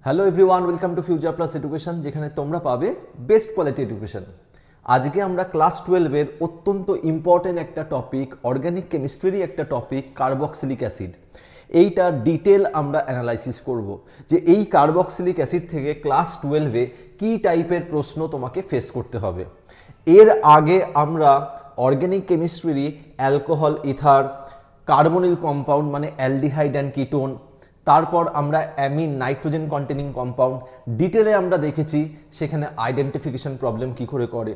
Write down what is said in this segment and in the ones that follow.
Hello everyone, welcome to future plus education, যেখানে তোমরা পাবে বেস্ট কোয়ালিটি এডুকেশন। আজকে আমরা ক্লাস 12-এর অত্যন্ত ইম্পর্টেন্ট একটা টপিক, অর্গানিক কেমিস্ট্রিরই একটা টপিক, কার্বক্সিলিক অ্যাসিড। এইটা ডিটেল আমরা অ্যানালাইসিস করব যে এই কার্বক্সিলিক অ্যাসিড থেকে ক্লাস 12-এ কী টাইপের প্রশ্ন তোমাকে ফেস করতে হবে। এর আগে আমরা অর্গানিক কেমিস্ট্রিরই অ্যালকোহল, ইথার, কার্বনিল কম্পাউন্ড মানে অ্যালডিহাইড অ্যান্ড কিটোন, তারপর আমরা অ্যামিন, নাইট্রোজেন কন্টেনিং কম্পাউন্ড ডিটেলে আমরা দেখেছি। সেখানে আইডেন্টিফিকেশন প্রবলেম কি করে করে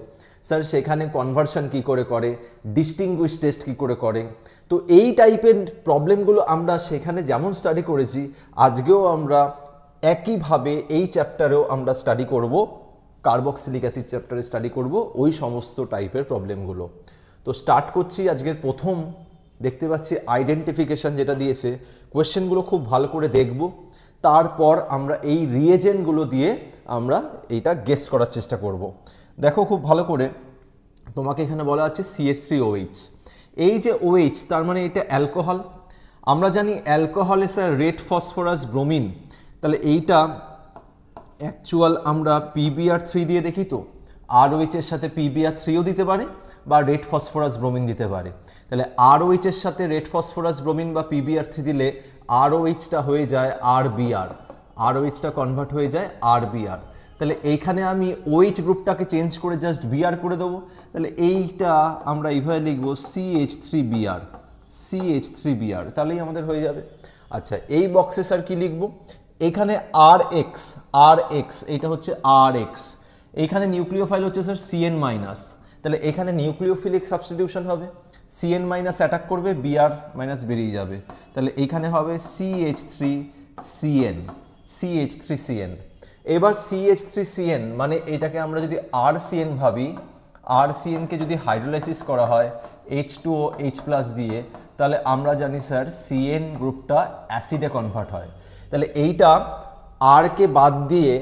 স্যার, সেখানে কনভার্সন কি করে করে, ডিস্টিংগুইশ টেস্ট কি করে করে। তো এই টাইপের প্রবলেমগুলো আমরা সেখানে যেমন স্টাডি করেছি, আজকেও আমরা একইভাবে এই চ্যাপ্টারেও আমরা স্টাডি করব, কার্বক্সিলিক অ্যাসিড চ্যাপ্টারে স্টাডি করব ওই সমস্ত টাইপের প্রবলেমগুলো। তো স্টার্ট করছি। আজকের প্রথম দেখতে পাচ্ছি আইডেন্টিফিকেশন যেটা দিয়েছে, কোয়েশ্চেনগুলো খুব ভালো করে দেখব, তারপর আমরা এই রিয়েজেন্টগুলো দিয়ে আমরা এইটা গেস করার চেষ্টা করব। দেখো খুব ভালো করে, তোমাকে এখানে বলা আছে CH3OH। এই যে OH তার মানে এটা অ্যালকোহল। আমরা জানি অ্যালকোহলে স্যার রেড ফসফরাস ব্রোমিন, তাহলে এইটা অ্যাকচুয়াল আমরা PbR3 দিয়ে দেখি। তো ROH এর সাথে PbR3ও দিতে পারে বা রেড ফসফরাস ব্রোমিন দিতে পারে। তাহলে ROH এর সাথে রেড ফসফরাস ব্রোমিন বা PbR3 দিলে ROHটা হয়ে যায় RBr, ROHটা কনভার্ট হয়ে যায় RBr। তাহলে এইখানে আমি OH গ্রুপটাকে চেঞ্জ করে জাস্ট Br করে দেবো। তাহলে এইটা আমরা এইভাবে লিখবো CH3Br, CH3Br, তাহলেই আমাদের হয়ে যাবে। আচ্ছা, এই বক্সে স্যার কি লিখবো? এখানে RX, RX এটা হচ্ছে RX। এইখানে নিউক্লিওফাইল হচ্ছে স্যার CN মাইনাস, তাহলে এখানে নিউক্লিওফিলিক সাবস্টিটিউশন হবে, CN মাইনাস অ্যাটাক করবে, Br মাইনাস বেরিয়ে যাবে। তাহলে এইখানে হবে CH3CN, CH3CN। এবার CH3CN মানে এটাকে আমরা যদি RCN ভাবি, RCNকে যদি হাইড্রোলাইসিস করা হয় H2OH+ দিয়ে, তাহলে আমরা জানি স্যার CN গ্রুপটা অ্যাসিডে কনভার্ট হয়। তাহলে এইটা আরকে বাদ দিয়ে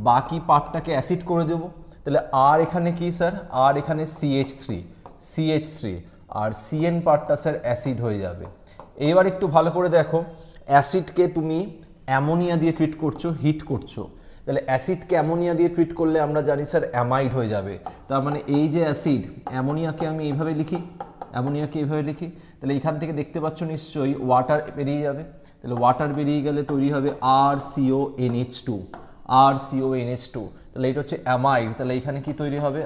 বাকি পার্টটাকে অ্যাসিড করে দেব। তাহলে আর এখানে কি স্যার? আর এখানে CH3 আর CN পার্টটা স্যার অ্যাসিড হয়ে যাবে। এবার একটু ভালো করে দেখো, অ্যাসিডকে তুমি অ্যামোনিয়া দিয়ে ট্রিট করছো, হিট করছো। তাহলে অ্যাসিডকে অ্যামোনিয়া দিয়ে ট্রিট করলে আমরা জানি স্যার অ্যামাইড হয়ে যাবে। তার মানে এই যে অ্যাসিড, অ্যামোনিয়াকে আমি এইভাবে লিখি, অ্যামোনিয়াকে এইভাবে লিখি। তাহলে এখান থেকে দেখতে পাচ্ছ নিশ্চয়ই ওয়াটার বেরিয়ে যাবে। তাহলে ওয়াটার বেরিয়ে গেলে তৈরি হবে RCONH2, RCONH2। তাহলে এটা হচ্ছে অ্যামাইড। তাহলে এখানে কি তৈরি হবে?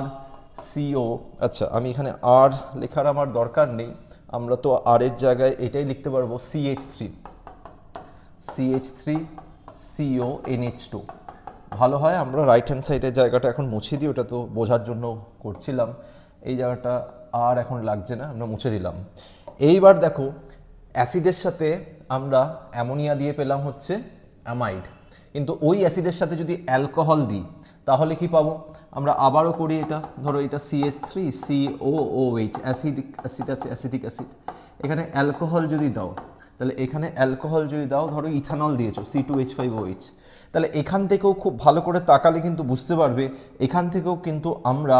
RCO। আচ্ছা, আমি এখানে আর লেখার আমার দরকার নেই, আমরা তো আর এর জায়গায় এটাই লিখতে পারবো CH3CONH2। ভালো হয় আমরা রাইট হ্যান্ড সাইডের জায়গাটা এখন মুছে দিই, ওটা তো বোঝার জন্য করছিলাম। এই জায়গাটা আর এখন লাগছে না, আমরা মুছে দিলাম। এইবার দেখো, অ্যাসিডের সাথে আমরা অ্যামোনিয়া দিয়ে পেলাম হচ্ছে অ্যামাইড, কিন্তু ওই অ্যাসিডের সাথে যদি অ্যালকোহল দিই তাহলে কি পাবো? আমরা আবারও করি এটা, ধরো এটা CH3COOH, অ্যাসিড আছে, অ্যাসিডিক অ্যাসিড। এখানে অ্যালকোহল যদি দাও, তাহলে এখানে অ্যালকোহল যদি দাও, ধরো ইথানল দিয়েছো C2H5OH, তাহলে এখান থেকেও খুব ভালো করে তাকালে কিন্তু বুঝতে পারবে এখান থেকেও কিন্তু আমরা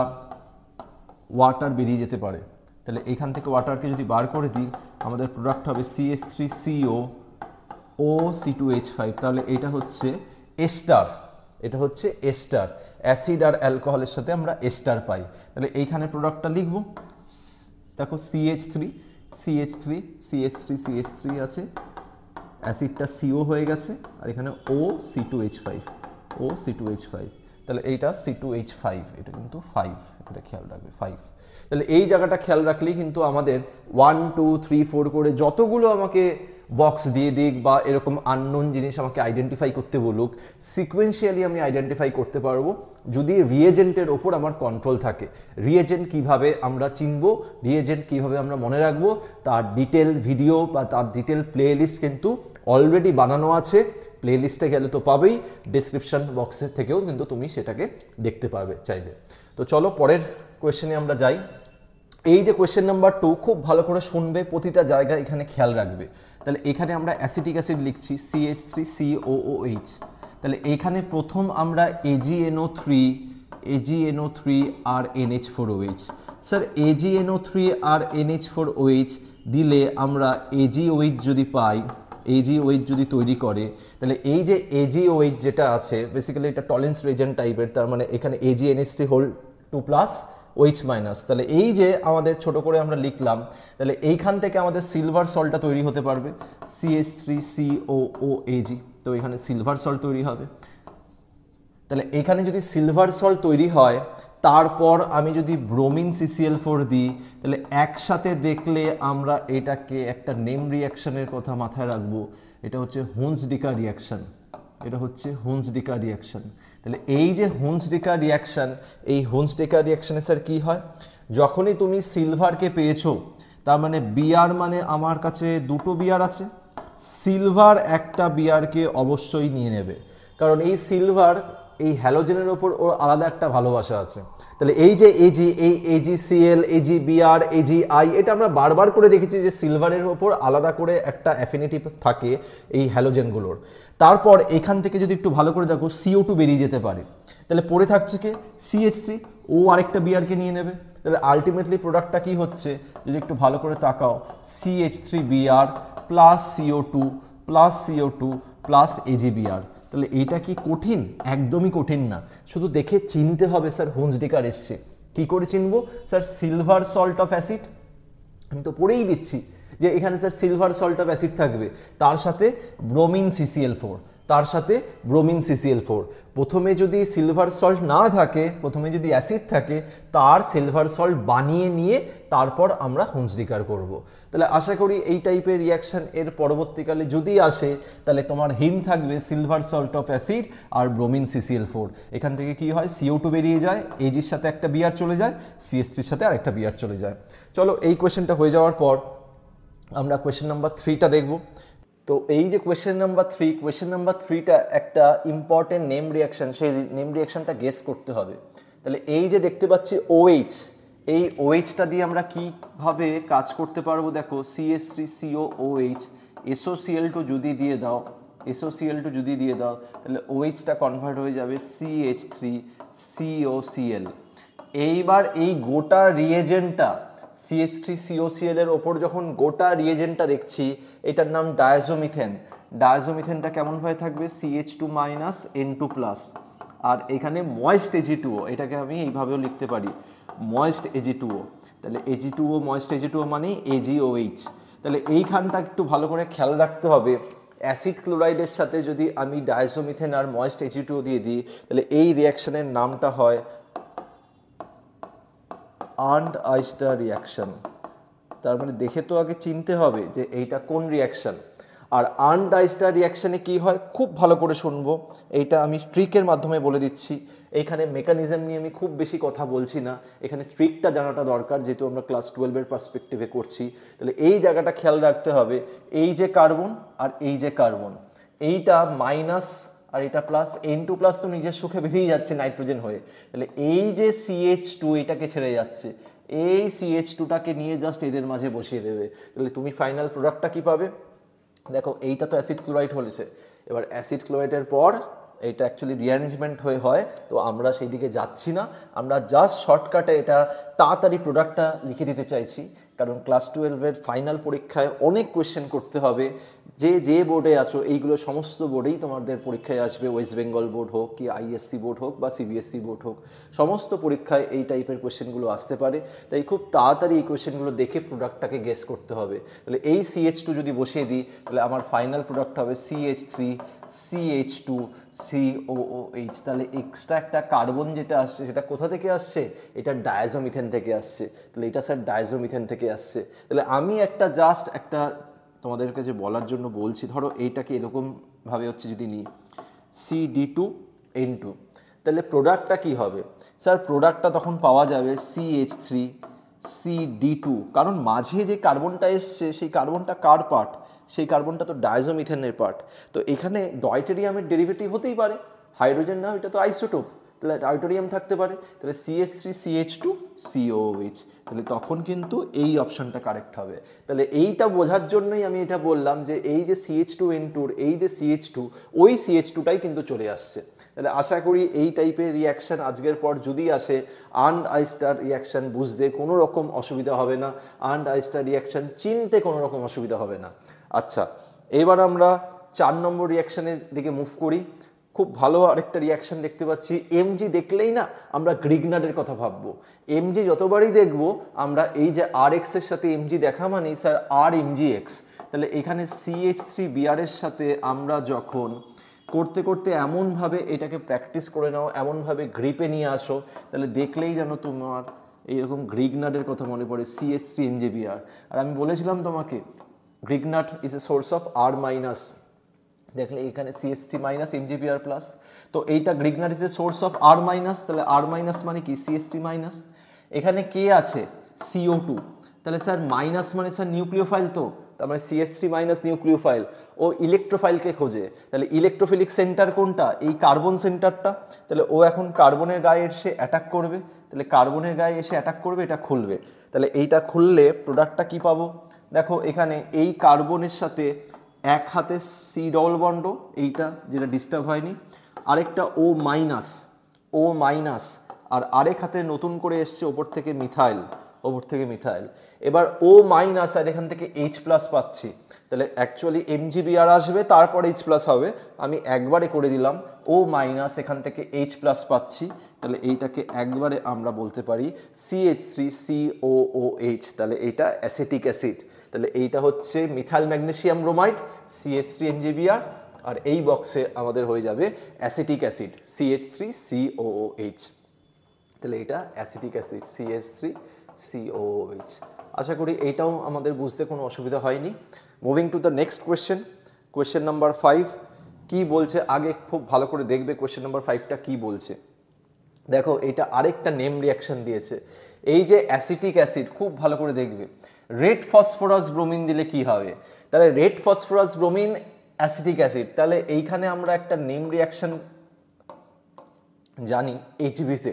ওয়াটার বেরিয়ে যেতে পারে। তাহলে এখান থেকে ওয়াটারকে যদি বার করে দিই, আমাদের প্রোডাক্ট হবে CH3COOC2H5। তাহলে এটা হচ্ছে এস্টার, এটা হচ্ছে এস্টার। অ্যাসিড আর অ্যালকোহলের সাথে আমরা এস্টার পাই। তাহলে এইখানে প্রোডাক্টটা লিখব, দেখো CH3 আছে, অ্যাসিডটা CO হয়ে গেছে, আর এখানে OC2H5। তাহলে এইটা C2H5, এটা কিন্তু 5, এটা খেয়াল রাখবে 5। তাহলে এই জায়গাটা খেয়াল রাখলেই কিন্তু আমাদের 1 2 3 4 করে যতগুলো আমাকে বক্স দিয়ে দিক বা এরকম আননোন জিনিস আমাকে আইডেন্টিফাই করতে বলুক, সিকোয়েন্সিয়ালি আমি আইডেন্টিফাই করতে পারবো যদি রিয়েজেন্টের ওপর আমার কন্ট্রোল থাকে। রিয়েজেন্ট কিভাবে আমরা চিনব, রিয়েজেন্ট কিভাবে আমরা মনে রাখবো, তার ডিটেল ভিডিও বা তার ডিটেল প্লে লিস্ট কিন্তু অলরেডি বানানো আছে। প্লে লিস্টে গেলে তো পাবেই, ডিসক্রিপশন বক্সের থেকেও কিন্তু তুমি সেটাকে দেখতে পাবে চাইলে। তো চলো পরের কোয়েশ্চেনে আমরা যাই। এই যে কোয়েশ্চেন নাম্বার 2, খুব ভালো করে শুনবে, প্রতিটা জায়গায় এখানে খেয়াল রাখবে। তাহলে এখানে আমরা অ্যাসিটিক অ্যাসিড লিখছি CH3COOH। তাহলে এখানে প্রথম আমরা AgNO3 আর NH4OH। স্যার AgNO3 আর NH4OH দিলে আমরা AgOH যদি পাই, AgOH যদি তৈরি করে, তাহলে এই যে AgOH যেটা আছে বেসিক্যালি এটা টলেন্স রিজেন্ট টাইপের, তার মানে এখানে AgNH3 whole 2 plus OH minus, তাহলে এই যে আমাদের ছোট করে আমরা লিখলাম, তাহলে এইখান থেকে আমাদের সিলভার সল্টটা তৈরি হতে পারবে CH3COOAg, তো এখানে সিলভার সল্ট তৈরি হবে। তাহলে এখানে যদি সিলভার সল্ট তৈরি হয়, তারপর আমি যদি ব্রোমিন CCl4 দিই, তাহলে একসাথে দেখলে আমরা এটাকে একটা নেম রিয়াকশনের কথা মাথায় রাখবো, এটা হচ্ছে হুন্সডিকা রিয়াকশন, এটা হচ্ছে হুন্সডিকা রিয়াকশন। তাহলে এই যে হুন্সডিকা রিয়াকশন, এই হুন্সডিকা রিয়াকশনে স্যার কি হয়, যখনই তুমি সিলভারকে পেয়েছো, তার মানে বিয়ার মানে আমার কাছে দুটো বিয়ার আছে, সিলভার একটা বিয়ারকে অবশ্যই নিয়ে নেবে, কারণ এই সিলভার এই হ্যালোজেনের ওপর ওর আলাদা একটা ভালোবাসা আছে। তাহলে এই যে Ag, এই AgCl, AgBr, Agi, এটা আমরা বারবার করে দেখেছি যে সিলভারের ওপর আলাদা করে একটা অ্যাফিনিটি থাকে এই হ্যালোজেনগুলোর। তারপর এখান থেকে যদি একটু ভালো করে দেখো CO2 বেরিয়ে যেতে পারে, তাহলে পড়ে থাকছে কে, CH3, ও আরেকটা বিয়ারকে নিয়ে নেবে, তাহলে আলটিমেটলি প্রোডাক্টটা কি হচ্ছে যদি একটু ভালো করে তাকাও, CH3Br plus CO2 plus CO2 plus AgBr। তাহলে এইটা কি কঠিন? একদমই কঠিন না, শুধু দেখে চিনতে হবে স্যার হুন্সডিকার এসছে। কি করে চিনবো sir? Silver salt of acid, আমি তো পড়েই দিচ্ছি যে এখানে sir silver salt of acid থাকবে, তার সাথে ব্রোমিন CCl4, তার সাথে ব্রোমিন CCl4। প্রথমে যদি সিলভার সল্ট না থাকে, প্রথমে যদি অ্যাসিড থাকে, তার সিলভার সল্ট বানিয়ে নিয়ে তারপর আমরা হুন্সডিকার করব। তাহলে আশা করি এই টাইপের রিয়াকশন এর পরবর্তীকালে যদি আসে, তাহলে তোমার হিম থাকবে সিলভার সল্ট অফ অ্যাসিড আর ব্রোমিন CCl4। এখান থেকে কি হয়, CO2 বেরিয়ে যায়, Agর সাথে একটা বিয়ার চলে যায়, CH3 সাথে আরেকটা বিয়ার চলে যায়। চলো এই কোয়েশ্চেনটা হয়ে যাওয়ার পর আমরা কোয়েশ্চেন নাম্বার 3টা দেখব। তো এই যে কোয়েশ্চেন নাম্বার 3টা একটা ইম্পর্টেন্ট নেম রিয়াকশন, সেই নেম রিয়াকশনটা গেস করতে হবে। তাহলে এই যে দেখতে পাচ্ছি OH, এই OHটা দিয়ে আমরা কিভাবে কাজ করতে পারবো দেখো, CH3COOH, SOCl2 যদি দিয়ে দাও, SOCl2 যদি দিয়ে দাও, তাহলে OHটা কনভার্ট হয়ে যাবে CH3COCl। এইবার এই গোটা রিয়েজেন্টটা CH3COCl এর ওপর যখন গোটা রিয়েজেন্টটা দেখছি, এটার নাম ডায়াজোমিথেন। ডায়াজোমিথেনটা কেমন হয়ে থাকবে, CH2 N2 প্লাস, আর এখানে ময়েস্ট Ag2O, এটাকে আমি এইভাবেও লিখতে পারি ময়েস্ট Ag2O। তাহলে Ag2O ময়েস্ট Ag2O মানে AgOH। তাহলে এইখানটা একটু ভালো করে খেয়াল রাখতে হবে, অ্যাসিড ক্লোরাইডের সাথে যদি আমি ডায়াজোমিথেন আর ময়েস্ট Ag2O দিয়ে দিই, তাহলে এই রিয়াকশনের নামটা হয় আর্নড-আইস্টার রিয়াকশন। তার মানে দেখে তো আগে চিনতে হবে যে এইটা কোন রিয়াকশন। আর আর্নড-আইস্টার রিয়াকশনে কি হয় খুব ভালো করে শুনবো, এইটা আমি ট্রিকের মাধ্যমে বলে দিচ্ছি। এইখানে মেকানিজম নিয়ে আমি খুব বেশি কথা বলছি না, এখানে ট্রিকটা জানাটা দরকার, যেহেতু আমরা ক্লাস 12-এর পার্সপেক্টিভে করছি। তাহলে এই জায়গাটা খেয়াল রাখতে হবে, এই যে কার্বন আর এই যে কার্বন, এইটা মাইনাস আর এটা প্লাস, N2 প্লাস তো নিজের সুখে বেরিয়ে যাচ্ছে নাইট্রোজেন হয়ে, তাহলে এই যে CH2 এটাকে ছেড়ে যাচ্ছে, এই CH2টাকে নিয়ে জাস্ট এদের মাঝে বসিয়ে দেবে, তাহলে তুমি ফাইনাল প্রোডাক্টটা কি পাবে দেখো। এইটা তো অ্যাসিড ক্লোরাইড হয়েছে, এবার অ্যাসিড ক্লোরাইডের পর এটা অ্যাকচুয়ালি রিঅ্যারেঞ্জমেন্ট হয়ে হয়, তো আমরা সেই দিকে যাচ্ছি না, আমরা জাস্ট শর্টকাটে এটা তাড়াতাড়ি প্রোডাক্টটা লিখে দিতে চাইছি, কারণ ক্লাস 12-এর ফাইনাল পরীক্ষায় অনেক কোয়েশ্চেন করতে হবে। যে বোর্ডে আছো, এইগুলো সমস্ত বোর্ডেই তোমাদের পরীক্ষায় আসবে, ওয়েস্ট বেঙ্গল বোর্ড হোক কি ISC বোর্ড হোক বা CBSE বোর্ড হোক, সমস্ত পরীক্ষায় এই টাইপের কোয়েশ্চেনগুলো আসতে পারে। তাই খুব তাড়াতাড়ি এই কোয়েশ্চেনগুলো দেখে প্রোডাক্টটাকে গেস করতে হবে। তাহলে এই CH2 যদি বসিয়ে দিই, তাহলে আমার ফাইনাল প্রোডাক্ট হবে CH3CH2COOH। তাহলে এক্সট্রা একটা কার্বন যেটা আসছে সেটা কোথা থেকে আসছে, এটা ডায়াজোমিথেন থেকে আসছে, তাহলে এটা স্যার ডায়াজোমিথেন থেকে আসছে। তাহলে আমি একটা জাস্ট একটা তোমাদের কাছে বলার জন্য বলছি, ধরো এইটাকে এরকমভাবে হচ্ছে যদি নিই CD2N2, তাহলে প্রোডাক্টটা কি হবে স্যার? প্রোডাক্টটা তখন পাওয়া যাবে CH3CD2, কারণ মাঝে যে কার্বনটা এসছে সেই কার্বনটা কার পার্ট, সেই কার্বনটা তো ডায়াজোমিথেনের পার্ট। তো এখানে ডয়টেরিয়ামের ডেরিভেটিভ হতেই পারে, হাইড্রোজেন না, এটা তো আইসোটোপ, তাহলে ডাইটোরিয়াম থাকতে পারে, তাহলে CH3CH2COOH, তাহলে তখন কিন্তু এই অপশনটা কারেক্ট হবে। তাহলে এইটা বোঝার জন্যই আমি এটা বললাম যে এই যে CH2N2-র এই যে CH2, ওই CH2টাই কিন্তু চলে আসছে। তাহলে আশা করি এই টাইপের রিয়াকশন আজকের পর যদি আসে, আর্নড-আইস্টার রিয়াকশন বুঝতে কোনো রকম অসুবিধা হবে না, আর্নড-আইস্টার রিয়াকশন চিনতে কোনো রকম অসুবিধা হবে না। আচ্ছা, এবার আমরা 4 নম্বর রিয়াকশনের দিকে মুভ করি। খুব ভালো আরেকটা রিয়াকশন দেখতে পাচ্ছি। এমজি দেখলেই না আমরা গ্রিগনার্ডের কথা ভাববো। এমজি যতবারই দেখবো আমরা এই যে আর এক্স এর সাথে এমজি দেখা মানেই স্যার আর এমজি এক্স। তাহলে এখানে CH3Br এর সাথে আমরা যখন করতে করতে এমনভাবে এটাকে প্র্যাকটিস করে নাও, এমনভাবে গ্রিপে নিয়ে আসো, তাহলে দেখলেই যেন তোমার এইরকম গ্রিগনার্ডের কথা মনে পড়ে, CH3MgBr। আর আমি বলেছিলাম তোমাকে Grignard is a source of R minus, দেখলে এখানে CH3 MgBr প্লাস। তো এইটা Grignard is a source of R minus, তাহলে আর মাইনাস মানে কি CH3 এখানে কে আছে CO2, তাহলে স্যার মাইনাস মানে স্যার নিউক্লিওফাইল, তো তার মানে CH3 নিউক্লিওফাইল। ও ইলেকট্রোফাইলকে খোঁজে, তাহলে ইলেকট্রোফিলিক সেন্টার কোনটা, এই কার্বন সেন্টারটা। তাহলে ও এখন কার্বনের গায়ে এসে অ্যাটাক করবে, তাহলে কার্বনের গায়ে এসে অ্যাটাক করবে, এটা খুলবে। তাহলে এইটা খুললে প্রোডাক্টটা কি পাবো, দেখো এখানে এই কার্বনের সাথে এক হাতে সি ডবল বন্ড, এইটা যেটা ডিস্টার্ব হয়নি, আরেকটা ও মাইনাস, আর আরেক হাতে নতুন করে এসছে ওপর থেকে মিথাইল, এবার ও মাইনাস আর এখান থেকে H প্লাস পাচ্ছি। তাহলে অ্যাকচুয়ালি MgBr আসবে তারপর H প্লাস হবে, আমি একবারে করে দিলাম ও মাইনাস এখান থেকে H প্লাস পাচ্ছি। তাহলে এইটাকে একবারে আমরা বলতে পারি CH3COOH, তাহলে এটা অ্যাসিটিক অ্যাসিড। তাহলে এইটা হচ্ছে মিথাইল ম্যাগনেসিয়াম ব্রোমাইড CH3MgBr, আর এই বক্সে আমাদের হয়ে যাবে অ্যাসিটিক অ্যাসিড CH3COOH। তাহলে এটা অ্যাসিটিক অ্যাসিড CH3COOH। আশা করি এইটাও আমাদের বুঝতে কোনো অসুবিধা হয়নি। Moving to the next question number 5 কি বলছে, আগে খুব ভালো করে দেখবে কোয়েশ্চেন নাম্বার 5টা কি বলছে। দেখো এটা আরেকটা নেম রিয়াকশন দিয়েছে, এই যে অ্যাসিটিক অ্যাসিড, খুব ভালো করে দেখবে। রেড ফসফরাস ব্রোমিন দিলে কি হবে, তাহলে red phosphorus bromine acetic acid, তাহলে এইখানে আমরা একটা নেম রিয়াকশন জানি HBZ।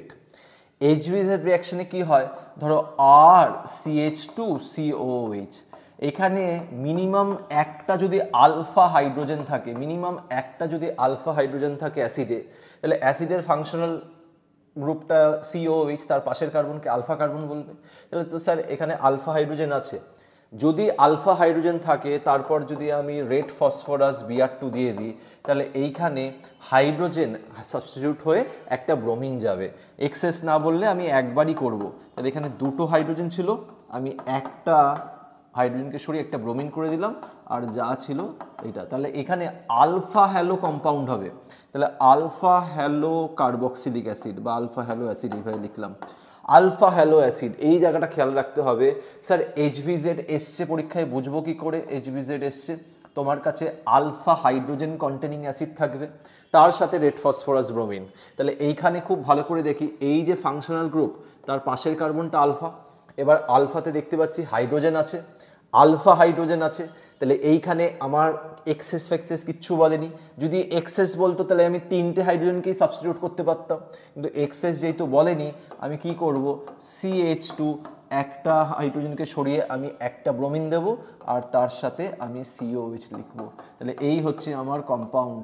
HBZ রিয়াকশনে কি হয়, ধরো RCH2COOH, এখানে মিনিমাম একটা যদি আলফা হাইড্রোজেন থাকে অ্যাসিডে, তাহলে অ্যাসিডের ফাংশনাল গ্রুপটা COOH, তার পাশের কার্বনকে আলফা কার্বন বলবে। তাহলে তো স্যার এখানে আলফা হাইড্রোজেন আছে, যদি আলফা হাইড্রোজেন থাকে তারপর যদি আমি রেড ফসফরাস Br2 দিয়ে দিই, তাহলে এইখানে হাইড্রোজেন সাবস্টিটিউট হয়ে একটা ব্রোমিন যাবে। এক্সেস না বললে আমি একবারই করব, তাহলে এখানে দুটো হাইড্রোজেন ছিল, আমি একটা হাইড্রোজেনকে সরিয়ে একটা ব্রোমিন করে দিলাম, আর যা ছিল এটা, তাহলে এখানে আলফা হ্যালো কম্পাউন্ড হবে। তাহলে আলফা হ্যালো কার্বক্সিলিক অ্যাসিড বা আলফা হ্যালো অ্যাসিড এইভাবে লিখলাম, আলফা হ্যালো অ্যাসিড। এই জায়গাটা খেয়াল রাখতে হবে। স্যার HBZ এসছে পরীক্ষায়, বুঝবো কি করে HBZ এসছে, তোমার কাছে আলফা হাইড্রোজেন কন্টেনিং অ্যাসিড থাকবে, তার সাথে রেড ফসফরাস ব্রোমিন। তাহলে এইখানে খুব ভালো করে দেখি, এই যে ফাংশনাল গ্রুপ তার পাশের কার্বনটা আলফা, এবার আলফাতে দেখতে পাচ্ছি হাইড্রোজেন আছে, আলফা হাইড্রোজেন আছে, তাহলে এইখানে আমার এক্সেস ফেক্সেস কিচ্ছু বলেনি। যদি এক্সেস বলতো তাহলে আমি তিনটে হাইড্রোজেনকেই সাবস্টিটিউট করতে পারতাম, কিন্তু এক্সেস যেহেতু বলেনি, আমি কি করব, CH2 একটা হাইড্রোজেনকে সরিয়ে আমি একটা ব্রোমিন দেব, আর তার সাথে আমি COOH লিখব। তাহলে এই হচ্ছে আমার কম্পাউন্ড,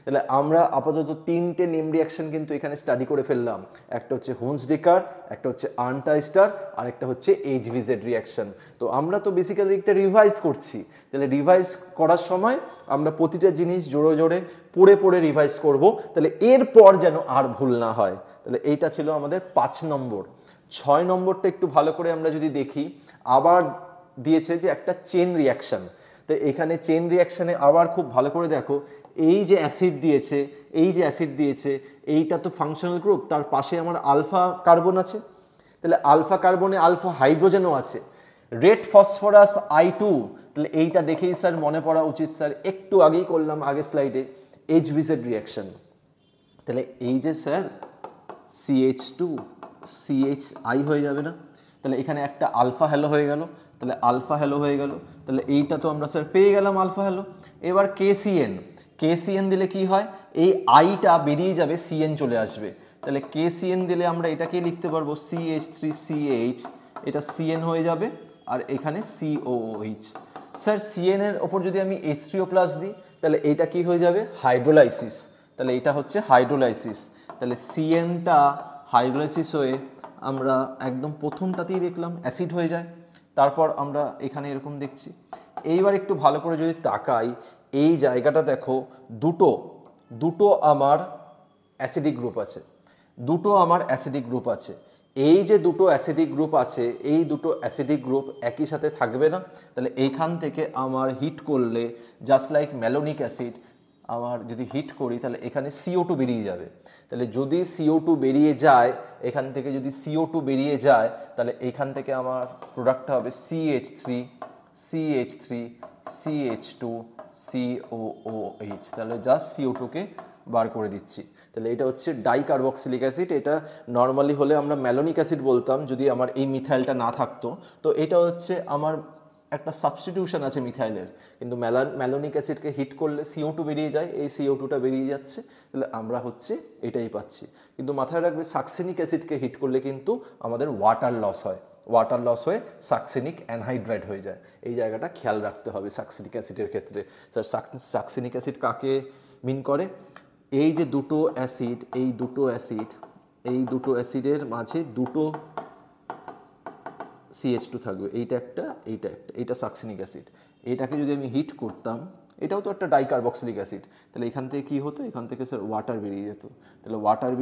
তাহলে আমরা আপাতত তিনটে নেম রিয়াকশন কিন্তু এখানে স্টাডি করে ফেললাম। একটা হচ্ছে হুন্সডিকার, একটা হচ্ছে আর্নটাইস্টার, আর একটা হচ্ছে HBZ রিয়াকশন। তো আমরা তো বেসিক্যালি একটা রিভাইজ করছি, তাহলে রিভাইজ করার সময় আমরা প্রতিটা জিনিস জোরে জোরে পড়ে রিভাইজ করব, তাহলে এরপর যেন আর ভুল না হয়। তাহলে এইটা ছিল আমাদের 5 নম্বর। 6 নম্বরটা একটু ভালো করে আমরা যদি দেখি, আবার দিয়েছে যে একটা চেন রিয়াকশন। তো এখানে চেন রিয়াকশনে আবার খুব ভালো করে দেখো, এই যে অ্যাসিড দিয়েছে, এইটা তো ফাংশনাল গ্রুপ, তার পাশে আমার আলফা কার্বন আছে, তাহলে আলফা কার্বনে আলফা হাইড্রোজেনও আছে। রেড ফসফরাস I2, তাহলে এইটা দেখেই স্যার মনে পড়া উচিত, স্যার একটু আগেই করলাম আগের স্লাইডে HBZ রিয়াকশন। তাহলে এই যে স্যার CH2 CHI হয়ে যাবে না, তাহলে এখানে একটা আলফা হ্যালো হয়ে গেল, তাহলে এইটা তো আমরা স্যার পেয়ে গেলাম আলফা হ্যালো। এবার KCN দিলে কি হয়, এই আইটা বেরিয়ে যাবে, CN চলে আসবে, তাহলে KCN দিলে আমরা এটাকেই লিখতে পারবো CH3CH, এটা CN হয়ে যাবে, আর এখানে COOH। স্যার CN এর ওপর যদি আমি H3O প্লাস দিই, তাহলে এটা কি হয়ে যাবে, হাইড্রোলাইসিস, তাহলে এটা হচ্ছে হাইড্রোলাইসিস। তাহলে CNটা হাইড্রোলাইসিস হয়ে আমরা একদম প্রথমটাতেই দেখলাম অ্যাসিড হয়ে যায়, তারপর আমরা এখানে এরকম দেখছি এইবার একটু ভালো করে যদি তাকাই, এই জায়গাটা দেখো, দুটো আমার অ্যাসিডিক গ্রুপ আছে, এই যে দুটো অ্যাসিডিক গ্রুপ আছে, এই দুটো অ্যাসিডিক গ্রুপ একই সাথে থাকবে না। তাহলে এইখান থেকে আমার হিট করলে জাস্ট লাইক ম্যালোনিক অ্যাসিড, আমার যদি হিট করি তাহলে এখানে CO2 বেরিয়ে যাবে। তাহলে যদি CO2 বেরিয়ে যায়, এখান থেকে যদি CO2 বেরিয়ে যায়, তাহলে এইখান থেকে আমার প্রোডাক্টটা হবে CH3 CH2 COOH। তাহলে জাস্ট CO2 কে বার করে দিচ্ছি। তাহলে এটা হচ্ছে ডাইকার্বক্সিলিক অ্যাসিড। এটা নর্মালি হলে আমরা ম্যালোনিক অ্যাসিড বলতাম যদি আমার এই মিথাইলটা না থাকতো। তো এটা হচ্ছে আমার একটা সাবস্টিটিউশন আছে মিথাইলের, কিন্তু ম্যালোনিক অ্যাসিডকে হিট করলে CO2 বেরিয়ে যায়, এই CO2টা বেরিয়ে যাচ্ছে, তাহলে আমরা হচ্ছে এটাই পাচ্ছি। কিন্তু মাথায় রাখবে সাকসেনিক অ্যাসিডকে হিট করলে কিন্তু আমাদের ওয়াটার লস হয়ে সাকসেনিক অ্যানহাইড্রাইড হয়ে যায়। এই জায়গাটা খেয়াল রাখতে হবে সাকসেনিক অ্যাসিডের ক্ষেত্রে। স্যার সাকসেনিক অ্যাসিড কাকে মিন করে? এই যে দুটো অ্যাসিডের মাঝে দুটো CH2 থাকবে, এইটা সাকসেনিক অ্যাসিড। এটাকে যদি আমি হিট করতাম, এটাও তো একটা ডাইকার্বক্সিলিক অ্যাসিড, তাহলে এখান থেকে কি হতো, এখান থেকে স্যার ওয়াটার বেরিয়ে যেত। তাহলে ওয়াটার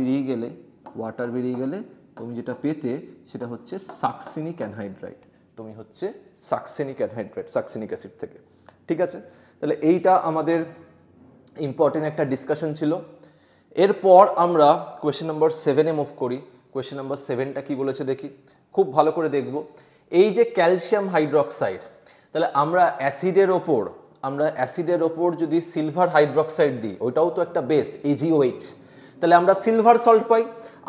বেরিয়ে গেলে তুমি যেটা পেতে সেটা হচ্ছে সাকসেনিক অ্যানহাইড্রাইড, সাকসেনিক অ্যাসিড থেকে। ঠিক আছে, তাহলে এইটা আমাদের ইম্পর্টেন্ট একটা ডিসকাশন ছিল। এরপর আমরা কোয়েশ্চেন নাম্বার 7-এ মুভ করি। কোয়েশ্চেন নাম্বার 7টা কি বলেছে দেখি, খুব ভালো করে দেখব। এই যে ক্যালসিয়াম হাইড্রক্সাইড, তাহলে আমরা অ্যাসিডের ওপর যদি সিলভার হাইড্রক্সাইড দিই, ওইটাও তো একটা বেস AgOH, তাহলে আমরা সিলভার সল্ট পাই।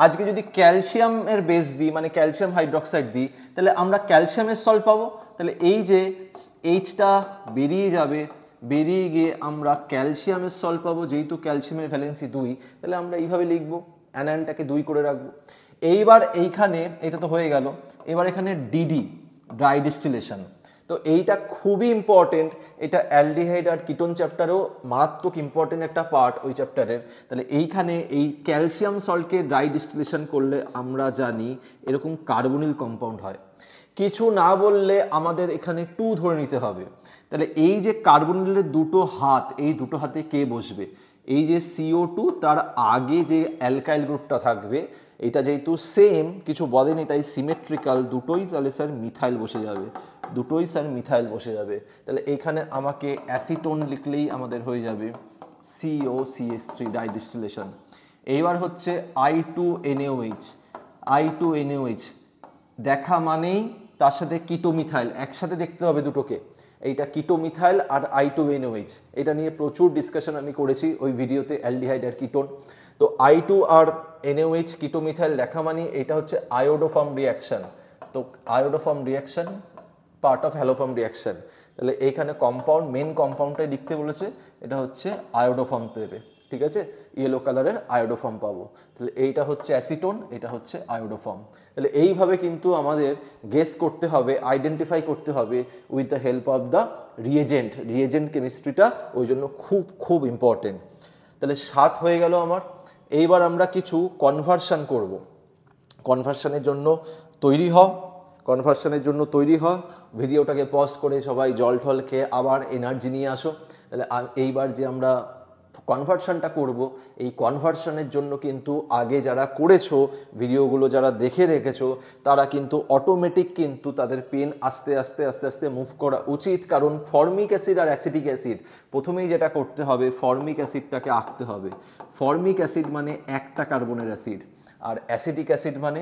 আজকে যদি ক্যালসিয়ামের বেস দিই, মানে ক্যালসিয়াম হাইড্রক্সাইড দিই, তাহলে আমরা ক্যালসিয়ামের সল্ট পাবো। তাহলে এই যে Hটা বেরিয়ে যাবে, বেরিয়ে গিয়ে আমরা ক্যালসিয়ামের সল্ট পাবো। যেহেতু ক্যালসিয়ামের ভ্যালেন্সি 2, তাহলে আমরা এইভাবে লিখবো, অ্যানায়নটাকে 2 করে রাখবো। এইবার এইখানে এটা তো হয়ে গেল, এবার এখানে DD ড্রাই ডিস্টিলেশন, তো এইটা খুবই ইম্পর্টেন্ট। এটা অ্যালডিহাইড আর কিটোন চ্যাপ্টারেও মারাত্মক ইম্পর্টেন্ট একটা পার্ট ওই চ্যাপ্টারের। তাহলে এইখানে এই ক্যালসিয়াম সল্টকে ড্রাই ডিস্টিলেশন করলে আমরা জানি এরকম কার্বনিল কম্পাউন্ড হয়। কিছু না বললে আমাদের এখানে 2 ধরে নিতে হবে। তাহলে এই যে কার্বনিলের দুটো হাত, এই দুটো হাতে কে বসবে? এই যে CO2, তার আগে যে অ্যালকাইল গ্রুপটা থাকবে, এটা যেহেতু সেম, কিছু বলেনি তাই সিমেট্রিক্যাল, দুটোই তাহলে স্যার মিথাইল বসে যাবে। তাহলে এখানে আমাকে অ্যাসিটোন লিখলেই আমাদের হয়ে যাবে COCH3 ডাইডিস্টিলেশন। এইবার হচ্ছে I2NaOH দেখা মানেই তার সাথে কিটোমিথাইল একসাথে দেখতে হবে দুটোকে। এইটা কিটোমিথাইল আর I2NaOH, এটা নিয়ে প্রচুর ডিসকাশন আমি করেছি ওই ভিডিওতে, অ্যালডিহাইড আর কিটোন। তো I2 আর NaOH কিটোমিথাইল দেখা মানে এটা হচ্ছে আয়োডোফর্ম রিয়াকশন। তো iodoform reaction part of haloform reaction. তাহলে এইখানে মেন কম্পাউন্ডটাই লিখতে বলেছে, এটা হচ্ছে আয়োডোফর্ম দেবে। ঠিক আছে, ইয়েলো কালারের আয়োডোফর্ম পাবো। তাহলে এইটা হচ্ছে অ্যাসিটোন, এটা হচ্ছে আয়োডোফর্ম। তাহলে এইভাবে কিন্তু আমাদের গেস করতে হবে, আইডেন্টিফাই করতে হবে with the help of the reagent কেমিস্ট্রিটা ওই জন্য খুব ইম্পর্টেন্ট। তাহলে 7 হয়ে গেল আমার। এইবার আমরা কিছু কনভার্সন করব। কনভার্সনের জন্য তৈরি হ, ভিডিওটাকে পজ করে সবাই জল ঠল খেয়ে আবার এনার্জি নিয়ে আসো। তাহলে এইবার যে আমরা কনভার্সনটা করব, এই কনভার্সনের জন্য কিন্তু আগে যারা করেছো ভিডিওগুলো, যারা দেখেছো, তারা কিন্তু অটোমেটিক কিন্তু তাদের পেন আস্তে আস্তে মুভ করা উচিত। কারণ ফর্মিক অ্যাসিড আর অ্যাসিটিক অ্যাসিড, প্রথমেই যেটা করতে হবে ফর্মিক অ্যাসিডটাকে আঁকতে হবে। ফর্মিক অ্যাসিড মানে একটা কার্বনের অ্যাসিড, আর অ্যাসিটিক অ্যাসিড মানে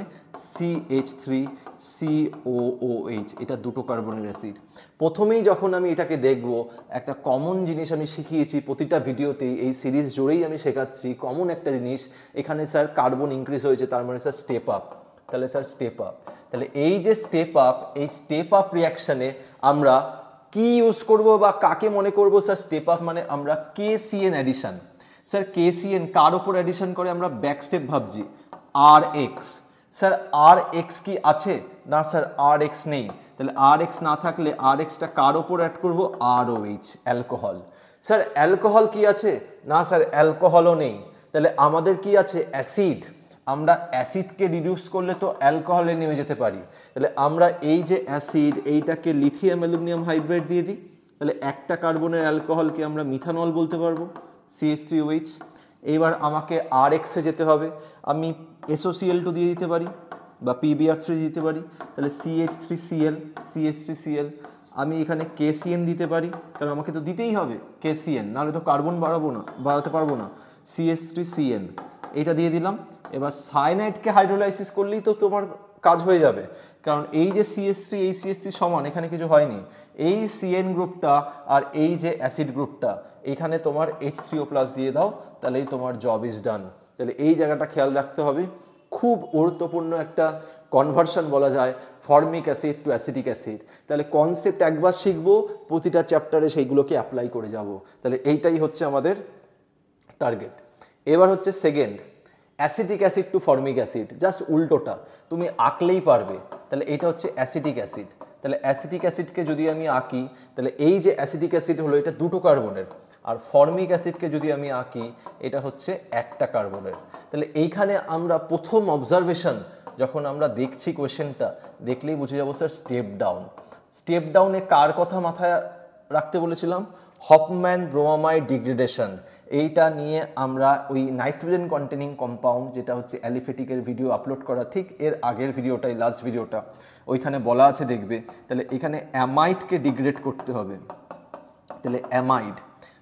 CH3COOH, এটা দুটো কার্বনের অ্যাসিড। প্রথমেই যখন আমি এটাকে দেখব, একটা কমন জিনিস আমি শিখিয়েছি প্রতিটা ভিডিওতেই, এই সিরিজ জুড়েই আমি শেখাচ্ছি কমন একটা জিনিস। এখানে স্যার কার্বন ইনক্রিজ হয়েছে, তার মানে স্যার স্টেপ আপ। তাহলে এই যে স্টেপ আপ রিয়াকশানে আমরা কি ইউজ করব বা কাকে মনে করব? স্যার স্টেপ আপ মানে আমরা KCN অ্যাডিশন। স্যার KCN কার ওপর অ্যাডিশন করে? আমরা ব্যাক স্টেপ ভাবছি, RX। স্যার RX কি আছে? না স্যার RX নেই। তাহলে RX না থাকলে RXটা কার ওপর অ্যাড করব? ROH, alcohol. স্যার অ্যালকোহল কি আছে? না স্যার অ্যালকোহলও নেই। তাহলে আমাদের কি আছে? অ্যাসিড। আমরা অ্যাসিডকে রিডিউস করলে তো অ্যালকোহলে নেমে যেতে পারি। তাহলে আমরা এই যে অ্যাসিড, এইটাকে লিথিয়াম অ্যালুমিনিয়াম হাইড্রাইড দিয়ে দিই। তাহলে একটা কার্বনের অ্যালকোহলকে আমরা মিথানল বলতে পারবো, CH3OH। এবার আমাকে RX-এ যেতে হবে, আমি SOCl2 দিয়ে দিতে পারি বা PBr3 দিতে পারি, তাহলে CH3Cl, আমি এখানে KCN দিতে পারি, কারণ আমাকে তো দিতেই হবে KCN, নাহলে তো কার্বন বাড়াতে পারবো না, CH3CN এটা দিয়ে দিলাম। এবার সায়ানাইডকে হাইড্রোলাইসিস করলেই তো তোমার কাজ হয়ে যাবে, কারণ এই যে CH3 এই CH3 সমান, এখানে কিছু হয়নি, এই CN গ্রুপটা আর এই যে অ্যাসিড গ্রুপটা, এখানে তোমার H3O+ দিয়ে দাও, তাহলেই তোমার জব ইজ ডান। তাহলে এই জায়গাটা খেয়াল রাখতে হবে, খুব গুরুত্বপূর্ণ একটা কনভার্সন বলা যায়, formic acid to acetic acid. তাহলে কনসেপ্ট একবার শিখবো, প্রতিটা চ্যাপ্টারে সেইগুলোকে অ্যাপ্লাই করে যাব। তাহলে এইটাই হচ্ছে আমাদের টার্গেট। এবার হচ্ছে second, acetic acid to formic acid, just উল্টোটা তুমি আঁকলেই পারবে। তাহলে এটা হচ্ছে অ্যাসিটিক অ্যাসিড। তাহলে অ্যাসিটিক অ্যাসিডকে যদি আমি আঁকি, তাহলে এই যে অ্যাসিটিক অ্যাসিড হলো এটা দুটো কার্বনের, আর ফর্মিক অ্যাসিডকে যদি আমি আঁকি এটা হচ্ছে একটা কার্বনের। তাহলে এইখানে আমরা প্রথম অবজারভেশন যখন আমরা দেখছি কোয়েশ্চেনটা, দেখলেই বুঝে যাবো স্যার স্টেপ ডাউন। স্টেপ ডাউনে কার কথা মাথায় রাখতে বলেছিলাম? Hoffmann bromamide degradation. এইটা নিয়ে আমরা ওই নাইট্রোজেন কন্টেনিং কম্পাউন্ড, যেটা হচ্ছে অ্যালিফেটিকের ভিডিও আপলোড করা ঠিক এর আগের ভিডিওটাই, লাস্ট ভিডিওটা, ওইখানে বলা আছে দেখবে। তাহলে এখানে অ্যামাইডকে ডিগ্রেড করতে হবে, তাহলে অ্যামাইড,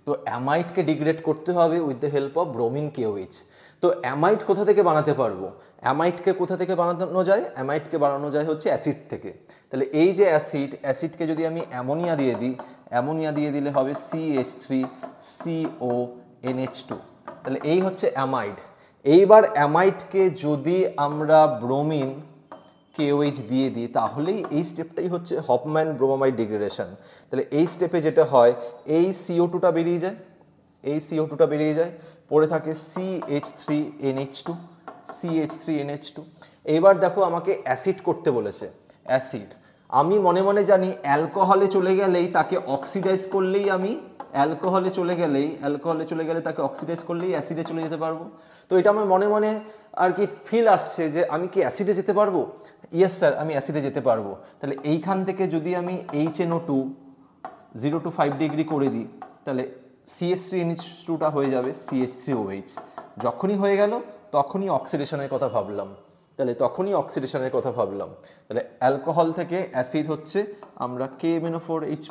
তো অ্যামাইডকে ডিগ্রেড করতে হবে with the help of bromine KOH। তো অ্যামাইড কোথা থেকে বানাতে পারবো? অ্যামাইডকে কোথা থেকে বানানো যায়? অ্যামাইডকে বানানো যায় হচ্ছে অ্যাসিড থেকে। তাহলে এই যে অ্যাসিডকে যদি আমি অ্যামোনিয়া দিয়ে দিই, অ্যামোনিয়া দিয়ে দিলে হবে CH3CONH2। তাহলে এই হচ্ছে অ্যামাইড। এইবার অ্যামাইডকে যদি আমরা ব্রোমিন KOH দিয়ে দিই, তাহলেই এই স্টেপটাই হচ্ছে হফম্যান ব্রোমামাইড ডিগ্রেডেশন। তাহলে এই স্টেপে যেটা হয়, এই CO2টা বেরিয়ে যায়, এই CO2টা বেরিয়ে যায়, পড়ে থাকে CH3NH2। এইবার দেখো আমাকে অ্যাসিড করতে বলেছে, অ্যাসিড। আমি মনে মনে জানি অ্যালকোহলে চলে গেলেই তাকে অক্সিডাইজ করলেই আমি অ্যালকোহলে চলে গেলে তাকে অক্সিডাইজ করলেই অ্যাসিডে চলে যেতে পারবো। তো এটা আমার মনে মনে আর কি ফিল আসছে যে আমি কি অ্যাসিডে যেতে পারবো? ইয়েস স্যার, আমি অ্যাসিডে যেতে পারবো। তাহলে এইখান থেকে যদি আমি HNO2 0 to 5 ডিগ্রি করে দিই, তাহলে CH3NH2টা হয়ে যাবে CH3OH। যখনই হয়ে গেল তখনই অক্সিডেশনের কথা ভাবলাম, তাহলে অ্যালকোহল থেকে অ্যাসিড হচ্ছে আমরা KMnO4H+,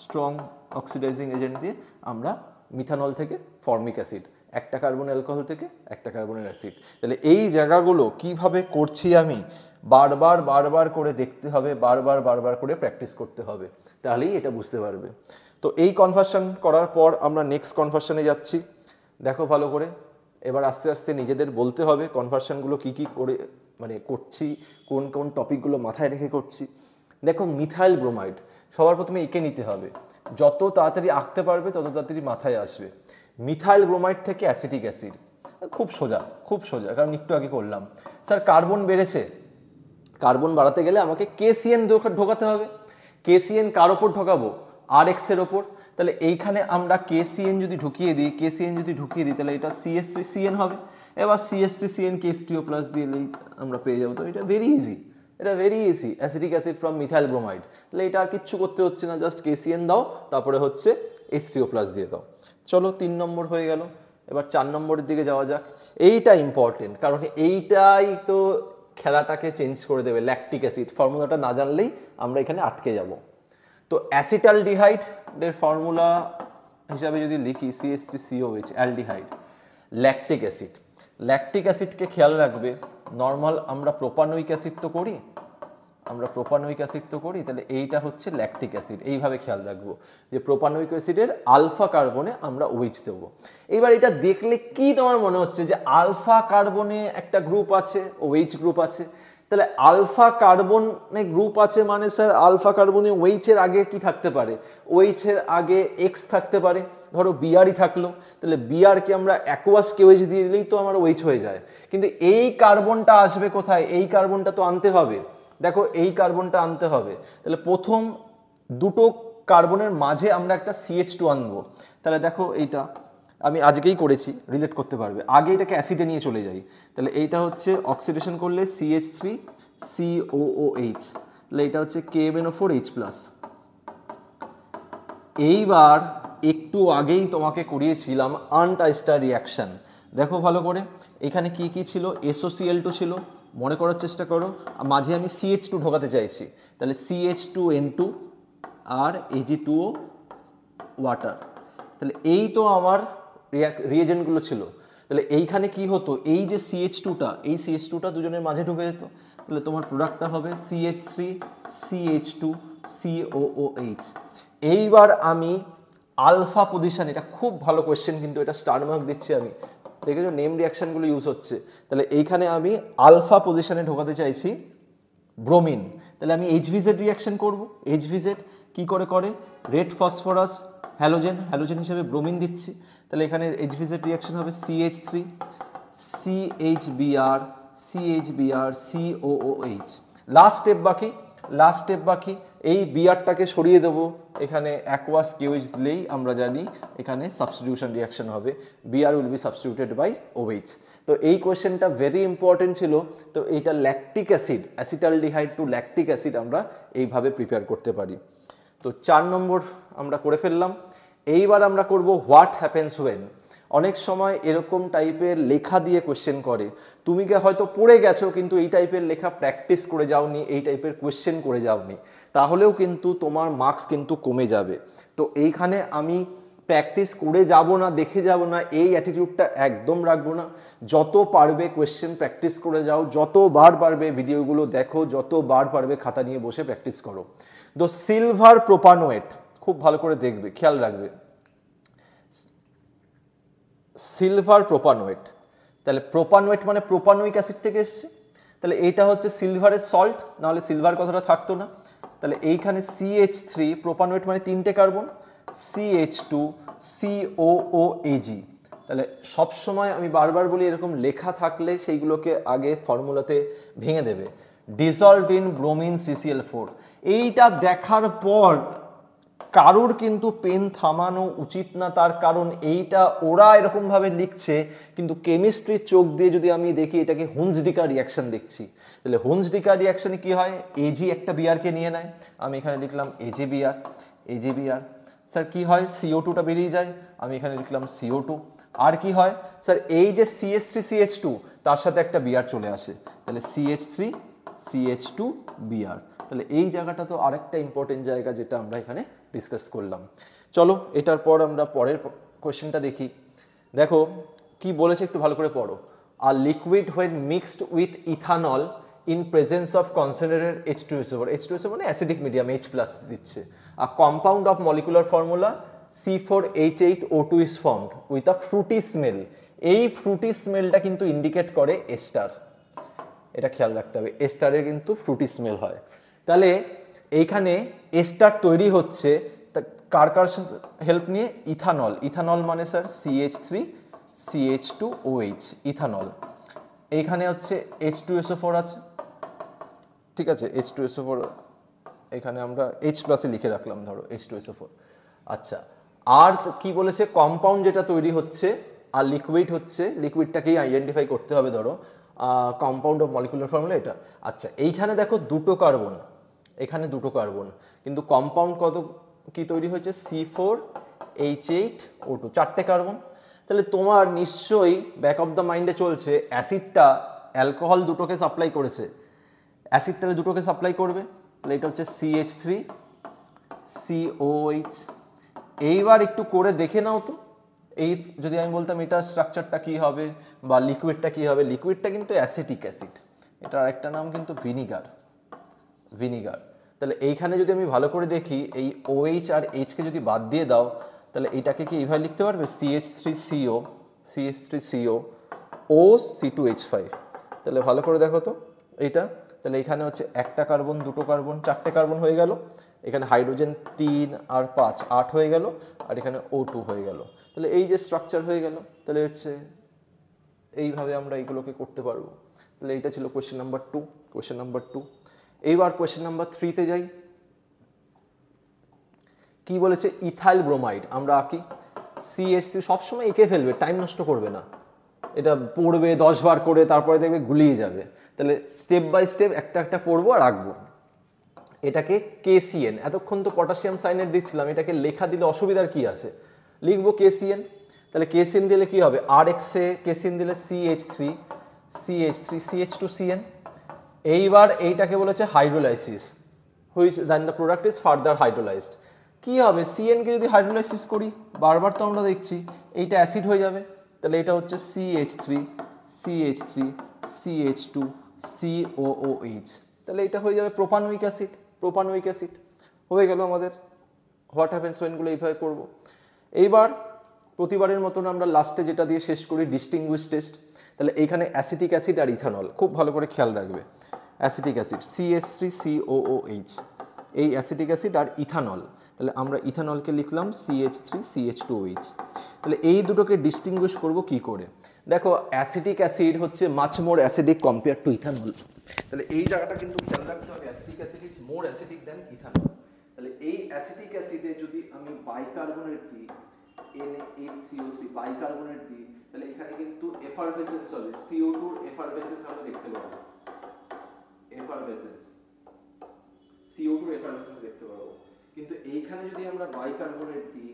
স্ট্রং অক্সিডাইজিং এজেন্ট দিয়ে আমরা মিথানল থেকে ফর্মিক অ্যাসিড, একটা কার্বন অ্যালকোহল থেকে একটা কার্বনের অ্যাসিড। তাহলে এই জায়গাগুলো কিভাবে করছি আমি বারবার করে দেখতে হবে, বারবার করে প্র্যাকটিস করতে হবে, তাহলেই এটা বুঝতে পারবে। তো এই কনভার্সন করার পর আমরা নেক্সট কনভার্সনে যাচ্ছি। দেখো ভালো করে, এবার আস্তে আস্তে নিজেদের বলতে হবে কনভার্সনগুলো কী করে মানে করছি, কোন কোন টপিকগুলো মাথায় রেখে করছি। দেখো মিথাইল ব্রোমাইড, সবার প্রথমে এঁকে নিতে হবে, যত তাড়াতাড়ি আঁকতে পারবে তত তাড়াতাড়ি মাথায় আসবে। মিথাইল ব্রোমাইড থেকে অ্যাসিটিক অ্যাসিড, খুব সোজা, কারণ একটু আগে করলাম। স্যার কার্বন বেড়েছে, কার্বন বাড়াতে গেলে আমাকে KCN ঢোকাতে হবে। KCN কার ওপর ঢোকাবো? RX-এর ওপর। তাহলে এইখানে আমরা KCN যদি ঢুকিয়ে দিই, তাহলে এটা CH3CN হবে। এবার CH3CN H2O+ দিলেই আমরা পেয়ে যাবো। তো এটা very easy, acetic acid from methyl bromide. তাহলে এটা আর কিচ্ছু করতে হচ্ছে না, জাস্ট KCN দাও, তারপরে হচ্ছে H3O+ দিয়ে দাও। চলো 3 নম্বর হয়ে গেল। এবার 4 নম্বরের দিকে যাওয়া যাক। এইটা ইম্পর্টেন্ট, কারণ এইটাই তো খেলাটাকে চেঞ্জ করে দেবে। ল্যাকটিক অ্যাসিড ফর্মুলাটা না জানলেই আমরা এখানে আটকে যাব। তো অ্যাসিটালডিহাইডের ফর্মুলা হিসাবে যদি লিখি CH3COH, অ্যালডিহাইড। ল্যাকটিক অ্যাসিডকে খেয়াল রাখবে, নর্মাল আমরা প্রোপানোয়িক অ্যাসিড তো করি, তাহলে এইটা হচ্ছে ল্যাকটিক অ্যাসিড। এইভাবে খেয়াল রাখবো যে প্রোপানোয়িক অ্যাসিডের আলফা কার্বনে আমরা OH দেবো। এবার এটা দেখলে কি তোমার মনে হচ্ছে যে আলফা কার্বনে একটা গ্রুপ আছে, OH গ্রুপ আছে, তাহলে আলফা কার্বনে গ্রুপ আছে মানে স্যার আলফা কার্বনে OH এর আগে কি থাকতে পারে? OH এর আগে X থাকতে পারে, ধরো Br-ই থাকলো, তাহলে Br-কে আমরা অ্যাকোয়াস KOH দিয়ে দিলেই তো আমার OH হয়ে যায়। কিন্তু এই কার্বনটা আসবে কোথায়? এই কার্বনটা তো আনতে হবে, দেখো এই কার্বনটা আনতে হবে। তাহলে প্রথম দুটো কার্বনের মাঝে আমরা একটা CH2 আনবো। তাহলে দেখো এইটা আমি আজকেই করেছি, রিলেট করতে পারবে। আগে এটাকে অ্যাসিডে নিয়ে চলে যাই, তাহলে এইটা হচ্ছে অক্সিডেশন করলে CH3COOH, তাহলে এটা হচ্ছে KMnO4H+। এইবার একটু আগেই তোমাকে করিয়েছিলাম আনটাইস্টার রিয়াকশন। দেখো ভালো করে, এখানে কি কি ছিল, SOCl2 ছিল, মনে করার চেষ্টা করো। মাঝে আমি CH2 ঢোকাতে চাইছি, তাহলে CH2N2 আর Ag2O ওয়াটার। তাহলে এই তো আমার রিয়েজেন্টগুলো ছিল। তাহলে এইখানে কি হতো, এই যে CH2টা, এই CH2টা দুজনের মাঝে ঢুকে যেত, তাহলে তোমার প্রোডাক্টটা হবে CH3CH2COOH। এইবার আমি আলফা পজিশন, এটা খুব ভালো কোয়েশ্চেন কিন্তু, এটা স্টার মার্ক দিচ্ছি আমি, দেখেছো নেম রিয়াকশনগুলো ইউজ হচ্ছে। তাহলে এইখানে আমি আলফা পজিশনে ঢোকাতে চাইছি ব্রোমিন। তাহলে আমি HVZ রিয়াকশন করব। HVZ কি করে করে, রেড ফসফরাস হ্যালোজেন, হ্যালোজেন হিসেবে ব্রোমিন দিচ্ছি। তাহলে এখানে HVZ রিয়াকশন হবে CH3 CHBr CHBr COOH। Last step বাকি, লাস্ট স্টেপ বাকি, এই বিআরটাকে সরিয়ে দেবো, এখানে অ্যাকোয়াস কেওএইচ দিলেই আমরা জানি এখানে সাবস্টিটিউশন রিয়াকশন হবে, BR will be substituted by OH। তো এই কোয়েশ্চেনটা ভেরি ইম্পর্টেন্ট ছিল। তো এইটা lactic acid, acetaldehyde to lactic acid আমরা এইভাবে প্রিপেয়ার করতে পারি। তো 4 নম্বর আমরা করে ফেললাম। এইবার আমরা করব হোয়াট হ্যাপেন্স ওয়েন। অনেক সময় এরকম টাইপের লেখা দিয়ে কোয়েশ্চেন করে, তুমি হয়তো পড়ে গেছো কিন্তু এই টাইপের লেখা প্র্যাকটিস করে যাওনি, এই টাইপের কোয়েশ্চেন করে যাওনি, তাহলেও কিন্তু তোমার মার্কস কিন্তু কমে যাবে। তো এইখানে আমি প্র্যাকটিস করে যাব না, দেখে যাব না, এই অ্যাটিটিউডটা একদম রাখবো না। যত পারবে কোয়েশ্চেন প্র্যাকটিস করে যাও, যতবার পারবে ভিডিওগুলো দেখো, যতবার পারবে খাতা নিয়ে বসে প্র্যাকটিস করো। তো সিলভার প্রোপানোয়েট খুব ভালো করে দেখবে, খেয়াল রাখবে, সিলভার প্রোপানোয়েট। তাহলে প্রোপানোয়েট মানে প্রোপানোইক অ্যাসিড থেকে এসছে, তাহলে এইটা হচ্ছে সিলভারের সল্ট, নাহলে সিলভার কথাটা থাকতো না। তাহলে এইখানে CH3, প্রোপানোয়েট মানে 3টে কার্বন, CH2COOAG। তাহলে সবসময় আমি বারবার বলি এরকম লেখা থাকলে সেইগুলোকে আগে ফর্মুলাতে ভেঙে দেবে। Dissolved in bromine CCl4। এইটা দেখার পর কারোর কিন্তু পেন থামানো উচিত না, তার কারণ এইটা ওরা এরকম ভাবে লিখছে, কিন্তু কেমিস্ট্রির চোখ দিয়ে যদি আমি দেখি এটাকে হুন্সডিকা রিয়াকশন দেখছি। তাহলে হুন্সডিকা রিয়াকশনে কি হয়, এজি একটা বিআরকে নিয়ে নেয়, আমি এখানে লিখলাম AgBr, AgBr। স্যার কি হয়, CO2টা বেরিয়ে যায়, আমি এখানে লিখলাম CO2। আর কি হয় স্যার, এই যে CH3CH2 তার সাথে একটা বিআর চলে আসে, তাহলে CH3CH2Br। তাহলে এই জায়গাটা তো আরেকটা ইম্পর্টেন্ট জায়গা যেটা আমরা এখানে ডিসকাস করলাম। চলো এটার পর আমরা পরের কোয়েশ্চেনটা দেখি। দেখো কি বলেছে, একটু ভালো করে পড়ো। আর liquid when mixed with ethanol in presence of concentrated H2SO4, H2SO মানে অ্যাসিডিক মিডিয়াম, H+ দিচ্ছে। আর compound of molecular formula C4H8O2 is formed with a fruity smell. এই ফ্রুটি স্মেলটা কিন্তু ইন্ডিকেট করে এস্টার, এটা খেয়াল রাখতে হবে, এস্টারের কিন্তু ফ্রুটি স্মেল হয়। তাহলে এইখানে এস্টার তৈরি হচ্ছে কার কার হেল্প নিয়ে, ইথানল। ইথানল মানে স্যার CH3CH2OH, ইথানল। এইখানে হচ্ছে H2SO4 আছে, ঠিক আছে, H2SO4 এখানে আমরা H+ লিখে রাখলাম, ধরো H2SO4। আচ্ছা, আর কি বলেছে, কম্পাউন্ড যেটা তৈরি হচ্ছে আর লিকুইড হচ্ছে, লিকুইডটাকেই আইডেন্টিফাই করতে হবে, ধরো কম্পাউন্ড অফ মলিকুলার ফর্মুলা এটা। আচ্ছা, এইখানে দেখো দুটো কার্বন, এখানে দুটো কার্বন, কিন্তু কম্পাউন্ড কত কি তৈরি হয়েছে, C4H8O2, 4টে কার্বন। তাহলে তোমার নিশ্চয়ই ব্যাক অফ দ্য মাইন্ডে চলছে অ্যাসিডটা অ্যালকোহল দুটোকে সাপ্লাই করেছে, অ্যাসিড তাহলে দুটোকে সাপ্লাই করবে, তাহলে এটা হচ্ছে CH3COOH। এইবার একটু করে দেখে নাও তো, এই যদি আমি বলতাম এটা স্ট্রাকচারটা কি হবে বা লিকুইডটা কি হবে, লিকুইডটা কিন্তু অ্যাসিটিক অ্যাসিড, এটা আরেকটা নাম কিন্তু ভিনিগার, ভিনিগার। তাহলে এইখানে যদি আমি ভালো করে দেখি, এই OH আর H কে যদি বাদ দিয়ে দাও, তাহলে এটাকে কি এইভাবে লিখতে পারবে, CH3CO, CH3CO OC2H5। তাহলে ভালো করে দেখো তো এইটা, তাহলে এখানে হচ্ছে একটা কার্বন, দুটো কার্বন, 4টে কার্বন হয়ে গেল, এখানে হাইড্রোজেন 3 আর 5 8 হয়ে গেল, আর এখানে O2 হয়ে গেল। তাহলে এই যে স্ট্রাকচার হয়ে গেল, তাহলে হচ্ছে এইভাবে আমরা এইগুলোকে করতে পারবো। তাহলে এইটা ছিল কোয়েশ্চেন নাম্বার 2, কোয়েশ্চেন নাম্বার 2। এইবার কোয়েশ্চেন নাম্বার 3-তে যাই। কি বলেছে, ইথাইল ব্রোমাইড আমরা আঁকি, CH3, সবসময় এঁকে ফেলবে, টাইম নষ্ট করবে না, এটা পড়বে 10 বার করে, তারপরে দেখবে গুলিয়ে যাবে। তাহলে স্টেপ বাই স্টেপ একটা একটা পড়বো আর আঁকবো। এটাকে KCN, এতক্ষণ তো পটাশিয়াম সাইনাইড দিচ্ছিলাম, এটাকে লেখা দিলে অসুবিধার কি আছে, লিখবো KCN। তাহলে KCN দিলে কি হবে, RX এ KCN দিলে CH3 CH2CN। এইবার এইটাকে বলেছে hydrolysis, which then the product is further hydrolysed. কি হবে, CN কে যদি হাইড্রোলাইসিস করি, বারবার তো আমরা দেখছি এইটা অ্যাসিড হয়ে যাবে, তাহলে এটা হচ্ছে CH3CH2COOH, তাহলে এটা হয়ে যাবে প্রোপানোয়িক অ্যাসিড। প্রোপানোয়িক অ্যাসিড হয়ে গেল আমাদের। হোয়াট হ্যাপেন্স ওয়েনগুলো এইভাবে করব। এইবার প্রতিবারের মতন আমরা লাস্টে যেটা দিয়ে শেষ করি, ডিস্টিংগুইশ টেস্ট। তাহলে এইখানে অ্যাসিটিক অ্যাসিড আর ইথানল, খুব ভালো করে খেয়াল রাখবে। অ্যাসিটিক অ্যাসিড CH3COOH, এই অ্যাসিটিক অ্যাসিড আর ইথানল, তাহলে আমরা ইথানলকে লিখলাম CH3CH2OH। তাহলে এই দুটোকে ডিস্টিংগুইশ করব কি করে, দেখো অ্যাসিটিক অ্যাসিড হচ্ছে much more acidic compare to ethanol. তাহলে এই জায়গাটা কিন্তু খেয়াল রাখতে হবে, acetic acid is more acidic than ethanol. তাহলে এই অ্যাসিটিক অ্যাসিডে যদি আমি বাইকার্বনেট দিই, NaHCO3 বাইকার্বনেট দিই, তাহলে এখানে কিন্তু এফারভেসেন্স হবে, CO2 এর এফারভেসেন্স আমরা দেখতে পাবো, এফারভেসেন্স, CO2 এর এফারভেসেন্স দেখতে পাবো। কিন্তু এইখানে যদি আমরা বাইকার্বনেট দিই,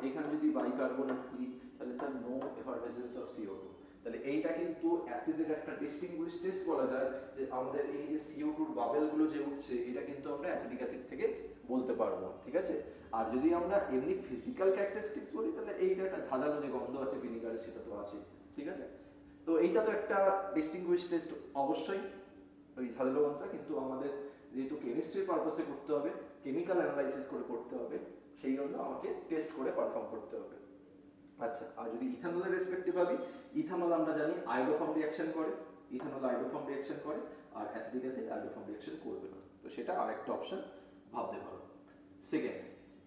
এখানে যদি বাইকার্বনেট দিই, তাহলে স্যার নো এফারভেসেন্স অফ CO2। তাহলে এইটা কিন্তু অ্যাসিডের একটা ডিস্টিংগুইশ টেস্ট বলা যায়, যে আমাদের এই যে CO2 এর বাবেলগুলো যে উঠছে, এটা কিন্তু আমরা অ্যাসিডিক অ্যাসিড থেকে বলতে পারবো, ঠিক আছে। আর যদি আমরা এমনি ফিজিক্যাল ক্যারেক্টারিস্টিক্স বলি, তাহলে এইটা একটা ঝাঁঝালো যে গন্ধ আছে ভিনিগারের, সেটা তো আছে, ঠিক আছে। তো এইটা তো একটা ডিস্টিংগুইশ টেস্ট অবশ্যই, ওই ঝাঁঝালো গন্ধটা, কিন্তু আমাদের যেহেতু কেমিস্ট্রির পারপাসে করতে হবে, কেমিক্যাল অ্যানালাইসিস করে করতে হবে, সেই জন্য আমাকে টেস্ট করে পারফর্ম করতে হবে। আচ্ছা, আর যদি ইথানলের রেসপেক্টিভ ভাবি, ইথানল আমরা জানি আয়োডোফর্ম রিঅ্যাকশন করে, ইথানল আয়োডোফর্ম রিঅ্যাকশন করে, আর অ্যাসিডিক অ্যাসিড আয়োডোফর্ম রিঅ্যাকশন করবে না, তো সেটা আরেকটা অপশন ভাবতে পারো। সেকেন্ড,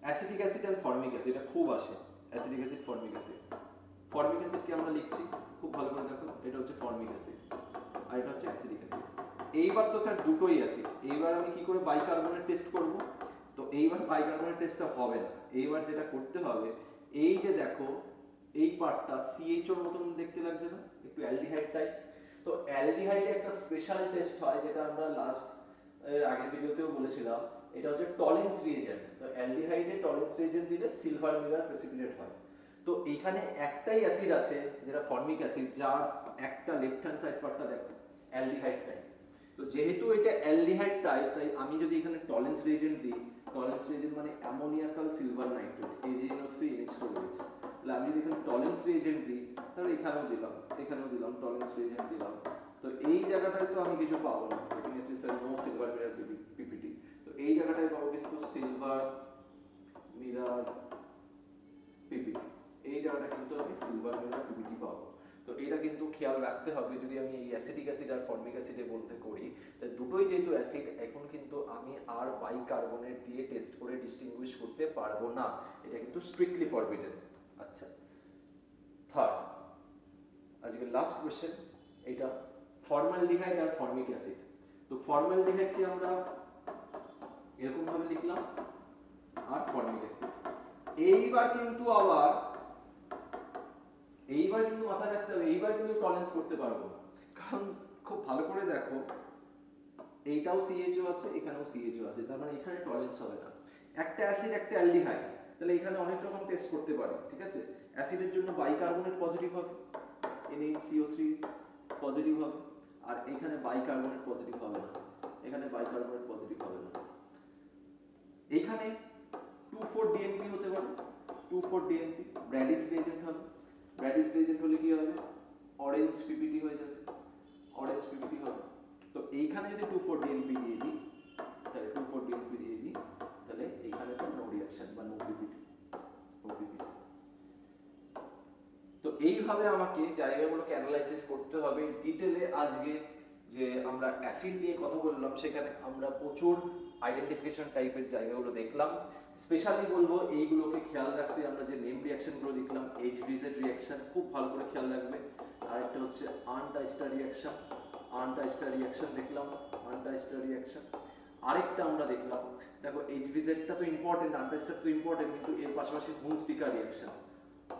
অ্যাসিটিক অ্যাসিড আর ফর্মিক অ্যাসিড, এটা খুব আসে, acetic acid formic acid. Formic অ্যাসিডকে আমরা লিখছি, খুব ভালো করে দেখো, এটা হচ্ছে ফর্মিক অ্যাসিড আর এটা হচ্ছে অ্যাসিটিক অ্যাসিড। এইবার তো স্যার দুটোই অ্যাসিড, এইবার আমি কি করে বাইকার্বনেট টেস্ট করব, তো এইবার বাইকার্বনেট টেস্টটা হবে না, এইবার যেটা করতে হবে, এই যে দেখো এই পার্টটা CHO এর মতন দেখতে লাগছে না, একটু অ্যালডিহাইড টাইপ, তো অ্যালডিহাইডে একটা স্পেশাল টেস্ট হয়, যেটা আমরা লাস্ট আগের ভিডিওতেও বলেছিলাম, এটা হচ্ছে টলেন্স রিএজেন্ট। তো অ্যালডিহাইডে টলেন্স রিএজেন্ট দিলে সিলভার মিলার প্রেসিপিটেট হয়। তো এখানে একটাই অ্যাসিড আছে যেটা ফর্মিক অ্যাসিড, যার একটা লেফট হ্যান্ড সাইড পার্টটা দেখো অ্যালডিহাইড টাইপ। তো যেহেতু এটা অ্যালডিহাইড টাইপ, তাই আমি যদি এখানে টলেন্স রিএজেন্ট দিই, টলেন্স রিএজেন্ট মানে অ্যামোনিয়াকাল সিলভার নাইট্রেট, AgNO3NH4 রয়েছে, তাহলে আমি যদি এখানে টলেন্স রিএজেন্ট দিই, তাহলে এখানেও দিলাম, এখানেও দিলাম, টলেন্স রিএজেন্ট দিলাম, তো এই জায়গাটায় তো আমি কিছু পাবো না, definitely sir no silver mirror PPT. তো এই জায়গাটায় পাবো কিন্তু সিলভার মিরার পিপিটি, এই জায়গাটা কিন্তু আমি সিলভার মিরার পিপিটি পাবো। তো এটা কিন্তু খেয়াল রাখতে হবে, যদি আমি এই অ্যাসিডিক অ্যাসিড আর ফর্মিক অ্যাসিডে বলতে করি, তাহলে দুটোই যেহেতু অ্যাসিড, এখন কিন্তু আমি আর বাইকার্বনেট দিয়ে টেস্ট করে ডিস্টিংগুইশ করতে পারবো না, এটা কিন্তু স্ট্রিক্টলি ফরবিডেন। আচ্ছা, থার্ড, আজকে লাস্ট কোশ্চেন, এটা ফর্মালডিহাইড আর ফর্মিক অ্যাসিড। তো ফর্মালডিহাইডকে আমরা এরকম ভাবে লিখলাম, আর ফর্মিক অ্যাসিড। এইবার কিন্তু মাথায় রাখতে হবে, এইবার কিন্তু টলারেন্স করতে পারবো না, কারণ খুব ভালো করে দেখো, এইটাও CHO আছে, এখানেও CHO আছে, তার মানে এখানে টলারেন্স হবে না। একটা অ্যাসিড একটা অ্যালডিহাইড, তাহলে এখানে অনেক রকম টেস্ট করতে পারি, ঠিক আছে। অ্যাসিডের জন্য বাইকার্বনেট পজিটিভ হবে, NaCO3 পজিটিভ হবে, আর এখানে বাইকার্বনেট পজিটিভ হবে না, এখানে বাইকার্বনেট পজিটিভ হবে না। এখানে 2,4-DNP হতে পারে, 2,4-DNP ব্র্যাডিস রিএজেন্ট হবে, ব্র্যাডিস রিএজেন্ট হলে কি হবে, অরেঞ্জ পিপিটি হয়ে যাবে, অরেঞ্জ পিপিটি হবে। তো এইখানে যদি 2,4-DNP দিয়ে দিই, তাহলে 2,4-DNP দিয়ে দিই, তাহলে এইখানে স্যার নো রিঅ্যাকশন বা নো পিপিটি, নো পিপিটি। তো এইভাবে আমাকে জায়গাগুলোকে অ্যানালাইসিস করতে হবে ডিটেলে। আজকে যে আমরা অ্যাসিড নিয়ে কথা বললাম, সেখানে আমরা প্রচুর আইডেন্টিফিকেশন টাইপের জায়গাগুলো দেখলাম। স্পেশালি বলবো এইগুলোকে খেয়াল রাখতে, আমরা যে নেম রিঅ্যাকশনগুলো দেখলাম, HBZ রিঅ্যাকশন খুব ভালো করে খেয়াল রাখবে। আরেকটা হচ্ছে আনটাইস্টার রিঅ্যাকশন, আনটাইস্টার রিঅ্যাকশন দেখলাম, আনটাইস্টার রিঅ্যাকশন। আরেকটা আমরা দেখলাম, দেখো HBZটা তো ইম্পর্টেন্ট, আনটাইস্টার তো ইম্পর্টেন্ট, কিন্তু এর পাশাপাশি হুন্সডিকা রিঅ্যাকশন,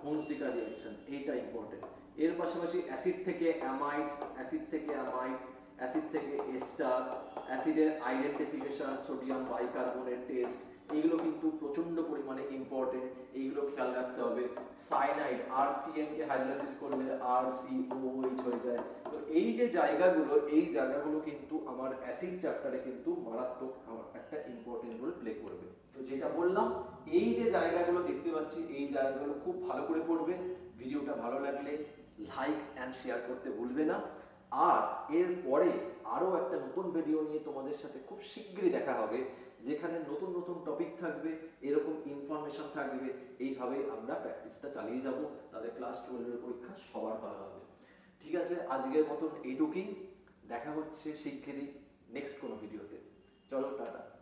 হুন্সডিকা রিঅ্যাকশন এইটা ইম্পর্টেন্ট। এর পাশাপাশি অ্যাসিড থেকে অ্যামাইড, অ্যাসিড থেকে অ্যামাইড, অ্যাসিড থেকে এস্টার, অ্যাসিডের আইডেন্টিফিকেশন, সোডিয়াম বাইকার্বনেট টেস্ট, এইগুলো কিন্তু প্রচন্ড পরিমাণে ইম্পর্টেন্ট, এইগুলো খেয়াল রাখতে হবে। সাইনাইড, RCN কে হাইড্রোলাইসিস করলে RCOH হয়ে যায়। তো এই যে জায়গাগুলো, এই জায়গাগুলো কিন্তু আমার অ্যাসিড চ্যাপ্টারে কিন্তু মারাত্মক আমার একটা ইম্পর্টেন্ট রোল প্লে করবে। তো যেটা বললাম, এই যে জায়গাগুলো দেখতে পাচ্ছি, এই জায়গাগুলো খুব ভালো করে পড়বে। ভিডিওটা ভালো লাগলে লাইক অ্যান্ড শেয়ার করতে ভুলবে না। আর এরপরে আরো একটা নতুন ভিডিও নিয়ে তোমাদের সাথে খুব শীঘ্রই দেখা হবে, যেখানে নতুন নতুন টপিক থাকবে, এরকম ইনফরমেশন থাকবে। এইভাবে আমরা প্র্যাকটিসটা চালিয়ে যাব, তাদের ক্লাস 12 এর পরীক্ষা সবার ভালো হবে। ঠিক আছে, আজকের মতন এইটুকুই। দেখা হচ্ছে শিগগিরই নেক্সট কোনো ভিডিওতে। চলো, টাটা।